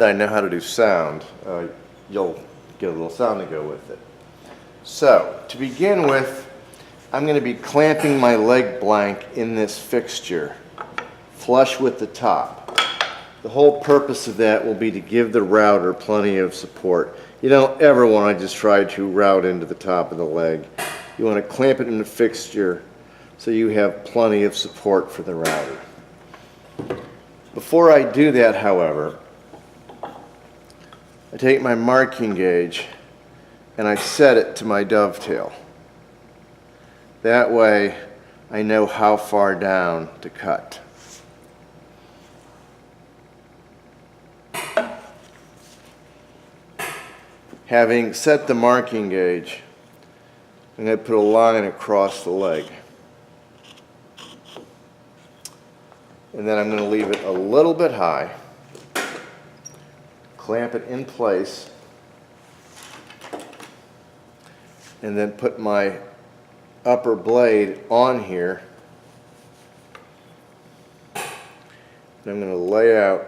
that I know how to do sound, you'll get a little sound to go with it. So, to begin with, I'm going to be clamping my leg blank in this fixture, flush with the top. The whole purpose of that will be to give the router plenty of support. You don't ever want to just try to route into the top of the leg. You want to clamp it in the fixture so you have plenty of support for the router. Before I do that, however, I take my marking gauge and I set it to my dovetail. That way I know how far down to cut. Having set the marking gauge, I'm going to put a line across the leg. And then I'm going to leave it a little bit high, clamp it in place, and then put my upper blade on here. And I'm going to lay out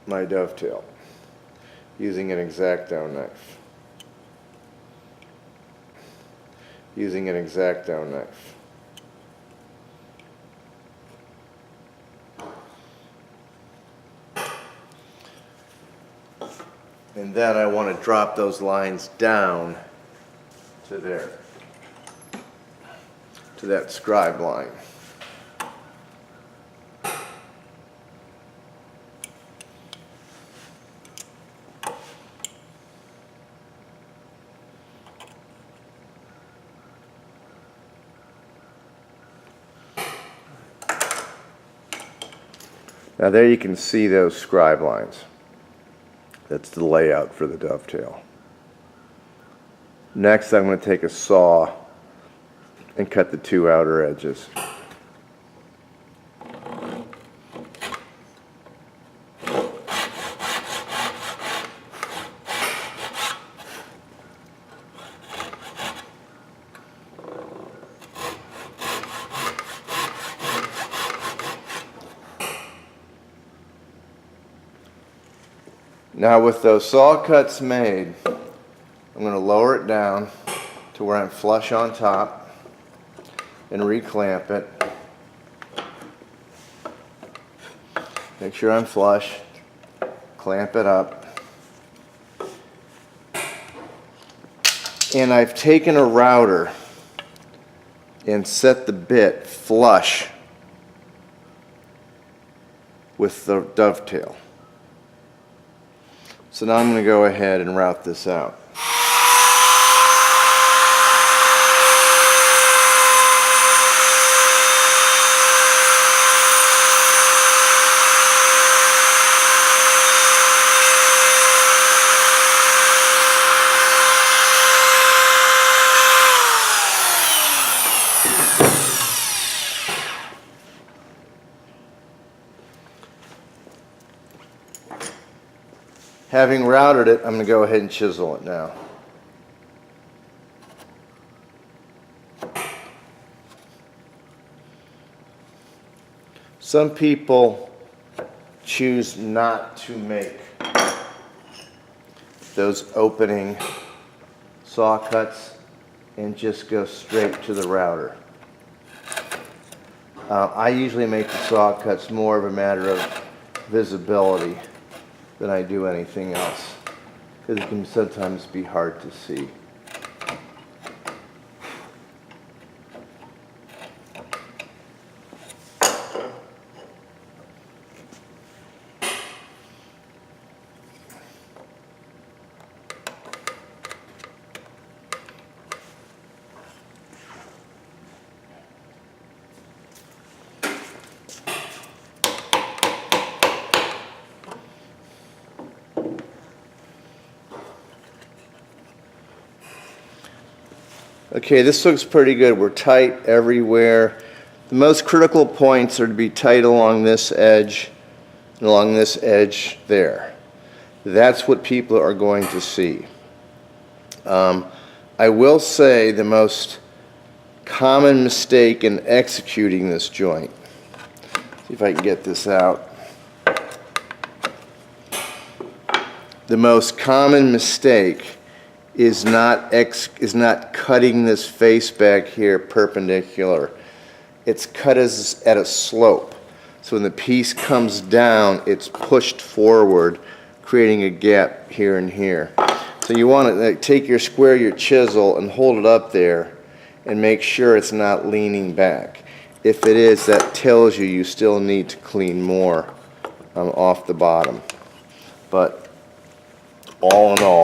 my dovetail using an X-Acto knife. Using an X-Acto knife. And then I want to drop those lines down to there, to that scribe line. Now there you can see those scribe lines. That's the layout for the dovetail. Next, I'm going to take a saw and cut the two outer edges. Now with those saw cuts made, I'm going to lower it down to where I'm flush on top and reclamp it. Make sure I'm flush, clamp it up. And I've taken a router and set the bit flush with the dovetail. So now I'm going to go ahead and route this out. Having routed it, I'm going to go ahead and chisel it now. Some people choose not to make those opening saw cuts and just go straight to the router. I usually make the saw cuts more of a matter of visibility than I do anything else, because it can sometimes be hard to see. Okay, this looks pretty good. We're tight everywhere. The most critical points are to be tight along this edge and along this edge there. That's what people are going to see. I will say the most common mistake in executing this joint, see if I can get this out, the most common mistake is not cutting this face back here perpendicular. It's cut at a slope. So when the piece comes down, it's pushed forward, creating a gap here and here. So you want to take your square, your chisel, and hold it up there and make sure it's not leaning back. If it is, that tells you still need to clean more off the bottom. But all in all,